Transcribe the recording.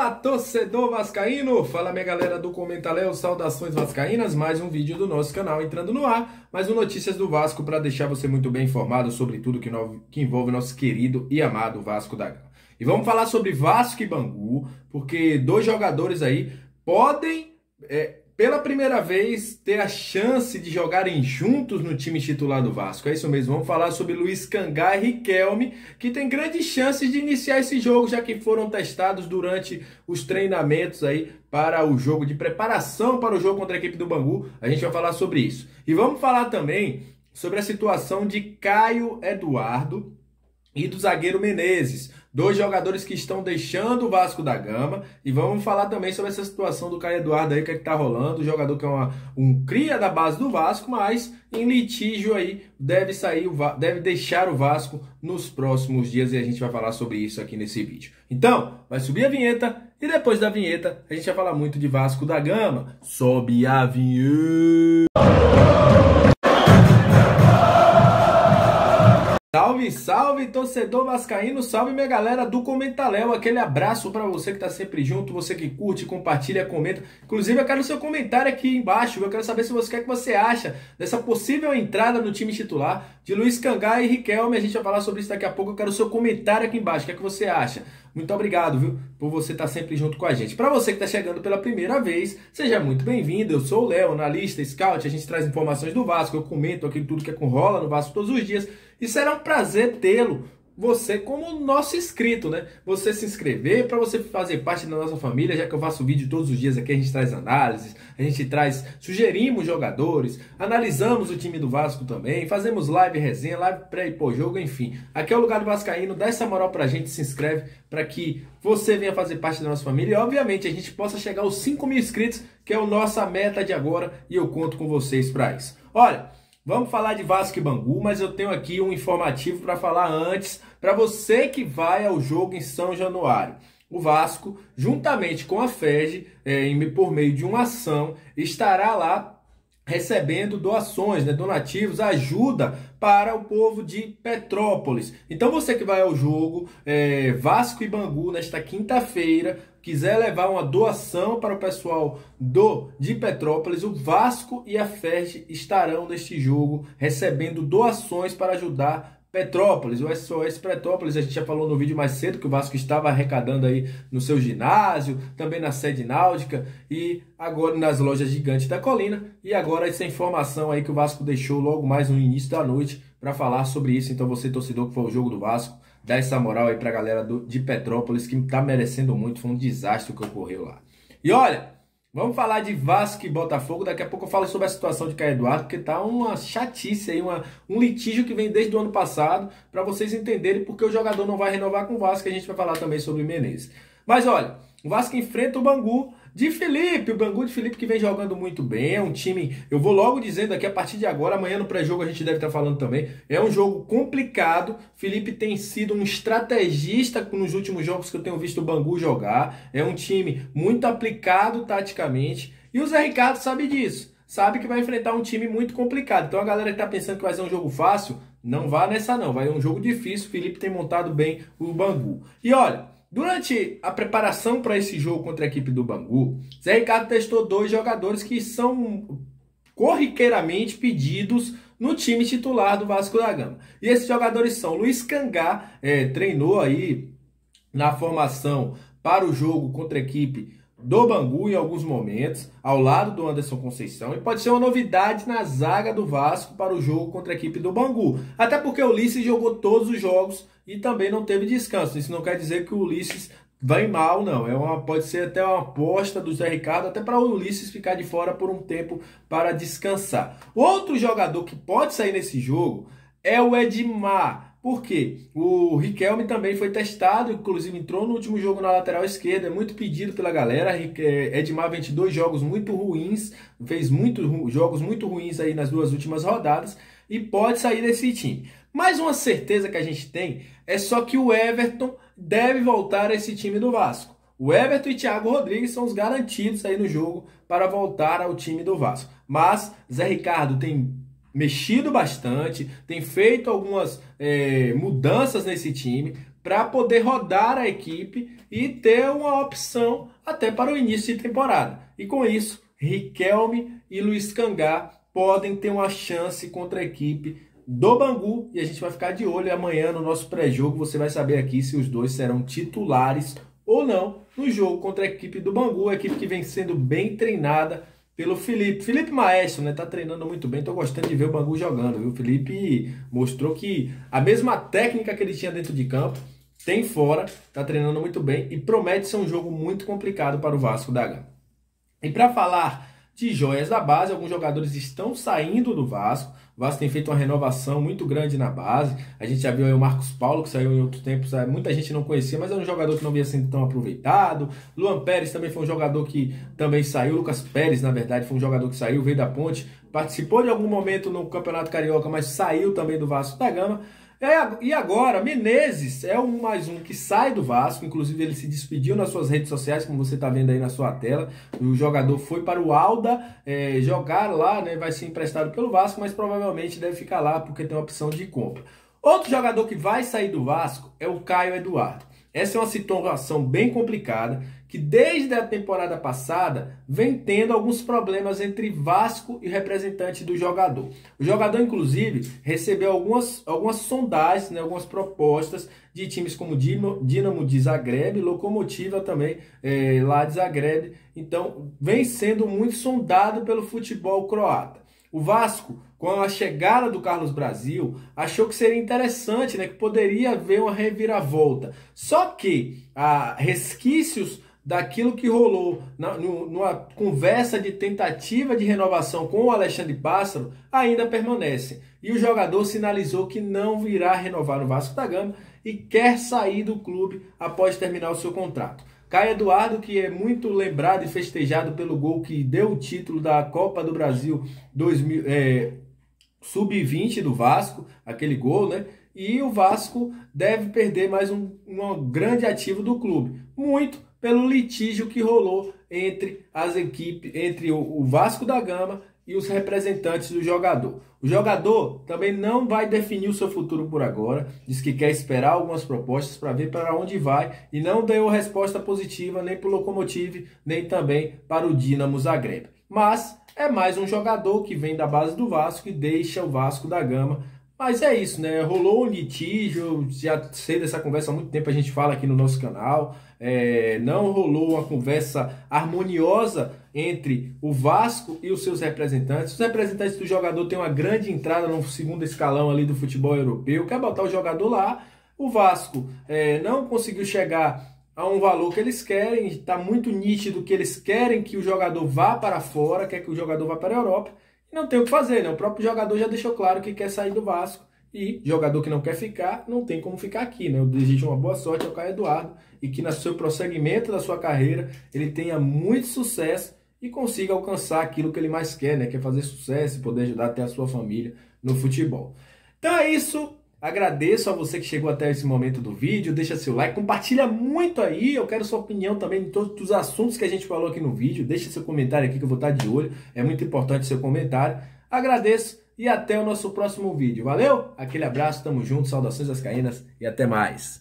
Fala, torcedor vascaíno! Fala, minha galera do Comenta Léo, saudações vascaínas, mais um vídeo do nosso canal entrando no ar, mais um Notícias do Vasco para deixar você muito bem informado sobre tudo que envolve nosso querido e amado Vasco da Gama. E vamos falar sobre Vasco e Bangu, porque dois jogadores aí podem, pela primeira vez, ter a chance de jogarem juntos no time titular do Vasco. É isso mesmo, vamos falar sobre Luiz Cangá e Riquelme, que tem grandes chances de iniciar esse jogo, já que foram testados durante os treinamentos aí para o jogo de preparação para o jogo contra a equipe do Bangu. A gente vai falar sobre isso. E vamos falar também sobre a situação de Caio Eduardo e do zagueiro Menezes, dois jogadores que estão deixando o Vasco da Gama, e vamos falar também sobre essa situação do Caio Eduardo aí, o que é que tá rolando, o jogador que é um cria da base do Vasco, mas em litígio aí, deve deixar o Vasco nos próximos dias, e a gente vai falar sobre isso aqui nesse vídeo. Então, vai subir a vinheta, e depois da vinheta, a gente vai falar muito de Vasco da Gama. Sobe a vinheta! Salve, salve, torcedor vascaíno, salve minha galera do Comenta Léo, aquele abraço para você que tá sempre junto, você que curte, compartilha, comenta. Inclusive eu quero o seu comentário aqui embaixo, eu quero saber se você quer que você acha dessa possível entrada no time titular de Luiz Cangá e Riquelme. A gente vai falar sobre isso daqui a pouco, eu quero o seu comentário aqui embaixo, o que é que você acha? Muito obrigado, viu, por você estar sempre junto com a gente. Para você que está chegando pela primeira vez, seja muito bem-vindo. Eu sou o Léo, analista, scout. A gente traz informações do Vasco, eu comento aqui tudo que rola no Vasco todos os dias. E será um prazer tê-lo, você como nosso inscrito, né? Você se inscrever para você fazer parte da nossa família, já que eu faço vídeo todos os dias aqui, a gente traz análises, a gente sugerimos jogadores, analisamos o time do Vasco também, fazemos live resenha, live pré e pós-jogo, enfim. Aqui é o lugar do Vascaíno, dá essa moral pra gente, se inscreve para que você venha fazer parte da nossa família e, obviamente, a gente possa chegar aos 5.000 inscritos, que é a nossa meta de agora, e eu conto com vocês para isso. Olha, vamos falar de Vasco e Bangu, mas eu tenho aqui um informativo para falar antes, para você que vai ao jogo em São Januário. O Vasco, juntamente com a FERJ, por meio de uma ação, estará lá recebendo doações, donativos, ajuda para o povo de Petrópolis. Então você que vai ao jogo, Vasco e Bangu, nesta quinta-feira, quiser levar uma doação para o pessoal de Petrópolis, o Vasco e a FERJ estarão neste jogo recebendo doações para ajudar Petrópolis, o SOS Petrópolis. A gente já falou no vídeo mais cedo que o Vasco estava arrecadando aí no seu ginásio, também na sede náutica e agora nas lojas gigantes da colina. E agora essa informação aí que o Vasco deixou logo mais no início da noite para falar sobre isso. Então você, torcedor que for ao jogo do Vasco, dá essa moral aí pra galera de Petrópolis, que tá merecendo muito. Foi um desastre o que ocorreu lá. E olha, vamos falar de Vasco e Botafogo. Daqui a pouco eu falo sobre a situação de Caio Eduardo, porque tá uma chatice aí, um litígio que vem desde o ano passado, para vocês entenderem porque o jogador não vai renovar com o Vasco. A gente vai falar também sobre o Menezes. Mas olha, o Vasco enfrenta o Bangu de Felipe, o Bangu de Felipe que vem jogando muito bem, é um time, eu vou logo dizendo aqui a partir de agora, amanhã no pré-jogo a gente deve estar falando também, é um jogo complicado. Felipe tem sido um estrategista nos últimos jogos que eu tenho visto o Bangu jogar, é um time muito aplicado taticamente, e o Zé Ricardo sabe disso, sabe que vai enfrentar um time muito complicado. Então a galera que está pensando que vai ser um jogo fácil, não vá nessa não, vai ser um jogo difícil. O Felipe tem montado bem o Bangu. E olha, durante a preparação para esse jogo contra a equipe do Bangu, Zé Ricardo testou dois jogadores que são corriqueiramente pedidos no time titular do Vasco da Gama. E esses jogadores são Luiz Cangá, treinou aí na formação para o jogo contra a equipe do Bangu em alguns momentos, ao lado do Anderson Conceição, e pode ser uma novidade na zaga do Vasco para o jogo contra a equipe do Bangu. Até porque o Ulisses jogou todos os jogos e também não teve descanso. Isso não quer dizer que o Ulisses vai mal, não. Pode ser até uma aposta do Zé Ricardo, até para o Ulisses ficar de fora por um tempo para descansar. Outro jogador que pode sair nesse jogo é o Edmar. Por quê? O Riquelme também foi testado, inclusive entrou no último jogo na lateral esquerda, é muito pedido pela galera. Edmar vem de dois jogos muito ruins, fez jogos muito ruins aí nas duas últimas rodadas e pode sair desse time. Mais uma certeza que a gente tem é só que o Everton deve voltar a esse time do Vasco. O Everton e Thiago Rodrigues são os garantidos aí no jogo para voltar ao time do Vasco. Mas Zé Ricardo tem mexido bastante, tem feito algumas mudanças nesse time para poder rodar a equipe e ter uma opção até para o início de temporada. E com isso, Riquelme e Luiz Cangá podem ter uma chance contra a equipe do Bangu, e a gente vai ficar de olho. Amanhã no nosso pré-jogo você vai saber aqui se os dois serão titulares ou não no jogo contra a equipe do Bangu, a equipe que vem sendo bem treinada pelo Felipe Maestro, né? Tá treinando muito bem, tô gostando de ver o Bangu jogando, viu? O Felipe mostrou que a mesma técnica que ele tinha dentro de campo tem fora, tá treinando muito bem e promete ser um jogo muito complicado para o Vasco da Gama. E para falar de joias da base, alguns jogadores estão saindo do Vasco. O Vasco tem feito uma renovação muito grande na base. A gente já viu aí o Marcos Paulo, que saiu em outro tempo, muita gente não conhecia, mas era um jogador que não vinha sendo tão aproveitado. Luan Pérez também foi um jogador que também saiu. Lucas Pérez, na verdade, foi um jogador que saiu, veio da Ponte, participou de algum momento no Campeonato Carioca, mas saiu também do Vasco da Gama. E agora, Menezes é mais um que sai do Vasco, inclusive ele se despediu nas suas redes sociais, como você está vendo aí na sua tela. O jogador foi para o Alda jogar lá, né, vai ser emprestado pelo Vasco, mas provavelmente deve ficar lá porque tem uma opção de compra. Outro jogador que vai sair do Vasco é o Caio Eduardo. Essa é uma situação bem complicada, que desde a temporada passada vem tendo alguns problemas entre Vasco e representante do jogador. O jogador, inclusive, recebeu algumas sondagens, né, algumas propostas de times como Dinamo de Zagreb, Lokomotiva também, lá de Zagreb. Então, vem sendo muito sondado pelo futebol croata. O Vasco, com a chegada do Carlos Brasil, achou que seria interessante, né, que poderia haver uma reviravolta. Só que resquícios daquilo que rolou numa conversa de tentativa de renovação com o Alexandre Pássaro ainda permanecem. E o jogador sinalizou que não virá renovar no Vasco da Gama e quer sair do clube após terminar o seu contrato. Caio Eduardo, que é muito lembrado e festejado pelo gol que deu o título da Copa do Brasil Sub-20 do Vasco, aquele gol, né? E o Vasco deve perder mais um grande ativo do clube. Muito pelo litígio que rolou entre as equipes, entre o Vasco da Gama e os representantes do jogador. O jogador também não vai definir o seu futuro por agora, diz que quer esperar algumas propostas para ver para onde vai e não deu resposta positiva nem para o Lokomotiv, nem também para o Dinamo Zagreb. Mas é mais um jogador que vem da base do Vasco e deixa o Vasco da Gama. Mas é isso, né? Rolou um litígio, já sei dessa conversa há muito tempo, a gente fala aqui no nosso canal. Não rolou uma conversa harmoniosa entre o Vasco e os seus representantes. Os representantes do jogador têm uma grande entrada no segundo escalão ali do futebol europeu, quer botar o jogador lá. O Vasco não conseguiu chegar a um valor que eles querem, está muito nítido que eles querem que o jogador vá para fora, quer que o jogador vá para a Europa. Não tem o que fazer, né? O próprio jogador já deixou claro que quer sair do Vasco e jogador que não quer ficar, não tem como ficar aqui, né? Eu desejo uma boa sorte ao Caio Eduardo e que no seu prosseguimento da sua carreira ele tenha muito sucesso e consiga alcançar aquilo que ele mais quer, né? Que é fazer sucesso e poder ajudar até a sua família no futebol. Então é isso. Agradeço a você que chegou até esse momento do vídeo, deixa seu like, compartilha muito aí, eu quero sua opinião também em todos os assuntos que a gente falou aqui no vídeo, deixa seu comentário aqui que eu vou estar de olho, é muito importante seu comentário. Agradeço e até o nosso próximo vídeo, valeu? Aquele abraço, tamo junto, saudações vascaínas e até mais.